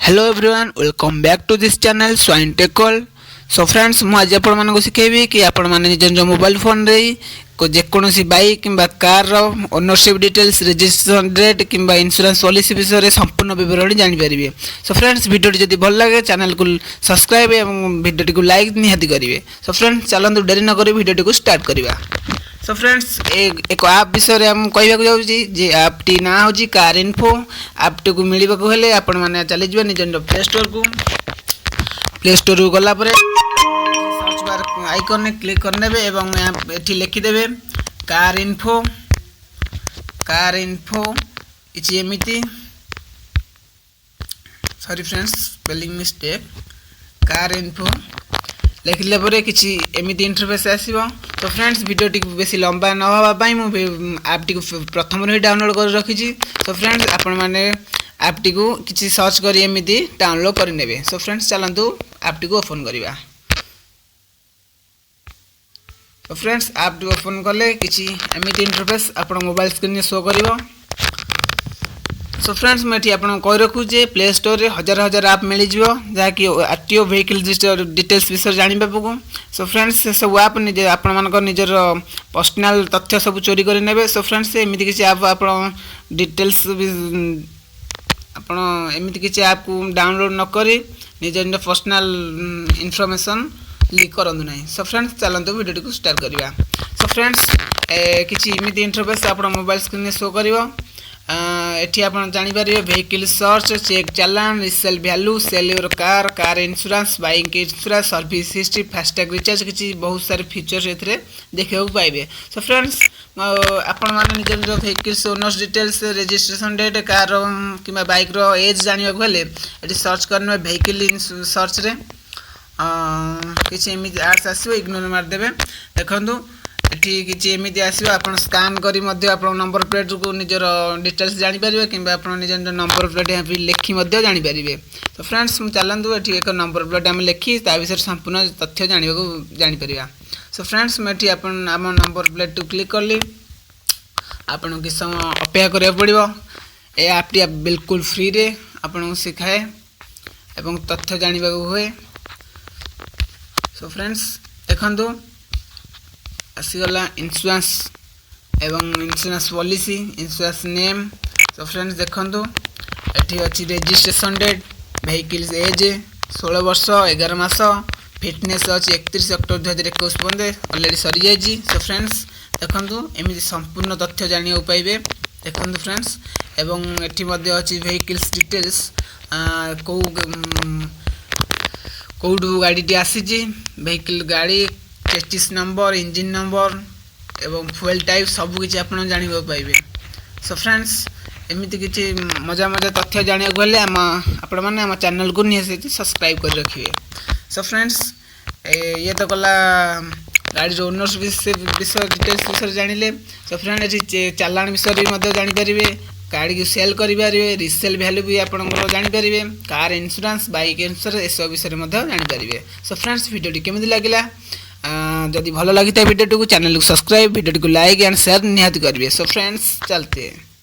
Hello everyone welcome back to this channel Swain टेकल। So friends मु आज आपण मानको सिखेबी कि आपण माने निज मोबाइल फोन रे को जेकोसी बाइक किंबा कार रो ओनरशिप डिटेल्स रजिस्ट्रेशन डेट किंबा इंश्योरेंस पॉलिसी विषय रे संपूर्ण विवरण जानि परिबे। सो फ्रेंड्स वीडियो जदि भल लागे चैनल को सब्सक्राइब एवं वीडियो को लाइक निहाती करिवे। सो फ्रेंड्स चलंतु डेरी न करी वीडियो को स्टार्ट करिवा। सो फ्रेंड्स एक ऐप विषय हम कहवाक जाऊँगी जे ऐप टी ना हूँ कार इन्फो। ऐप टी को मिलवा हेले आपण मैंने चली जाए निज प्ले स्टोर को। प्ले स्टोर को गलापर सर्च बार आइकन क्लिक करने ये लिखिदेवे कार इन्फो। कार इन्फो इछि एमिति sorry friends spelling mistake. Car info लिखिले पर किसी एमिति इंटरफेस आसीबो। तो फ्रेंड्स वीडियो टी बेसी लंबा न होबा पई मु ऐप टी प्रथम रे डाउनलोड कर रखी। तो फ्रेंड्स आपण माने ऐप टी को किसी सर्च करी एमिति डाउनलोड कर नेबे। सो फ्रेंड्स चलंतु ऐप टी को ओपन करिवा। तो फ्रेंड्स ऐप टी ओपन कले किसी एमिति इंटरफेस आपण मोबाइल स्क्रीन में शो करिवो। सो फ्रेंड्स मैं आपको कही रखू जे प्ले स्टोर रे हजार हजार ऐप मिल जहाँकि आरटीओ व्हीकल डिटेल्स विषय जाना को। सो फ्रेंड्स से सब ऐप निजे निजर पर्सनल तथ्य सब चोरी कर नेबे। सो फ्रेंड्स एमती किसी ऐप आप डिटेल्स एमती किसी ऐप को डाउनलोड न करी निज पर्सनल इनफॉरमेशन लीक करूँ ना। सो फ्रेंड्स चलते वीडियो को स्टार्ट करवा। सो फ्रेंड्स किसी एमती इंटरफेस आप मोबाइल स्क्रीन में शो कर एठी आपण जानि पारे vehicle search check challan resale value sell your car car insurance bike insurance service history FASTag recharge किसी बहुत सारे फीचर्स एथरे देखियो पाइबे। सो फ्रेंड्स आपण माने निज vehicles owners details registration date car किबा बाइक रो एज जानिबा को हेले एठी सर्च करने व्हीकल सर्च रे किसी एमिति एड्स आसीबो इग्नोर मार देबे। देखंतु एठी किछि एमिति आसीबो आपण स्कैन करी मध्ये आपण नंबर प्लेट को निजर डिटेल्स जानि परिबे किबा आपण निजर नंबर प्लेट यहाँ पे लिखि मध्ये जानि परिबे। तो फ्रेंड्स मु चलंतु एठी एक नंबर प्लेट हम लिखि ता विषय संपूर्ण तथ्य जानिबा को जानि परिबा। सो फ्रेंड्स मैं एठी आपण आम नंबर प्लेट टू क्लिक करली आपण कि समय अपेक्षा करिया पड़िबो। ए ऐप टी बिल्कुल फ्री रे आपण सिखाए एवं तथ्य जानिबा को होए। सो फ्रेंड्स देखंतु आसीगला इंश्योरेंस एवं insurance policy insurance name. So friends देखंतु एठी अछि रजिस्ट्रेशन डेट व्हीकल्स एज 16 वर्ष 11 मास फिटनेस अछि 31 अक्टोबर 2021 पर्यंत ऑलरेडी सरी जायछि। सो फ्रेंड्स देखंतु एमिति संपूर्ण तथ्य जानियो पाइबे। देखंतु फ्रेंड्स एवं एठी मध्ये अछि व्हीकल्स डिटेल्स कोडू गाड़ी टी आसीछि व्हीकल गाड़ी चेसिस नंबर इंजिन नंबर एवं फ्यूल टाइप सब किसी आप जाना पाइबे। सो फ्रेंड्स एमती किसी मजा मजा तथ्य जाना गले आपण मैंने आम चैनल को निश्चित सब्सक्राइब कर रखिए। सो फ्रेंड्स ये तो गला गाड़ी ओनर्स विषय डिटेल्स विषय जानिले। सो फ्रेंड ये चालान विषय भी जानीपारे गाड़ी को सेल करें रिसेल वैल्यू भी आप जानीपारे कार इंश्योरेंस बाइक इंश्योरेंस एसब विषय जानीपारे। सो फ्रेंड्स वीडियो केमी लगे जदि भल लगी वीडियो को चैनल को सब्सक्राइब वीडियो को लाइक एंड शेयर निहाती करेंगे। सो फ्रेंड्स चलते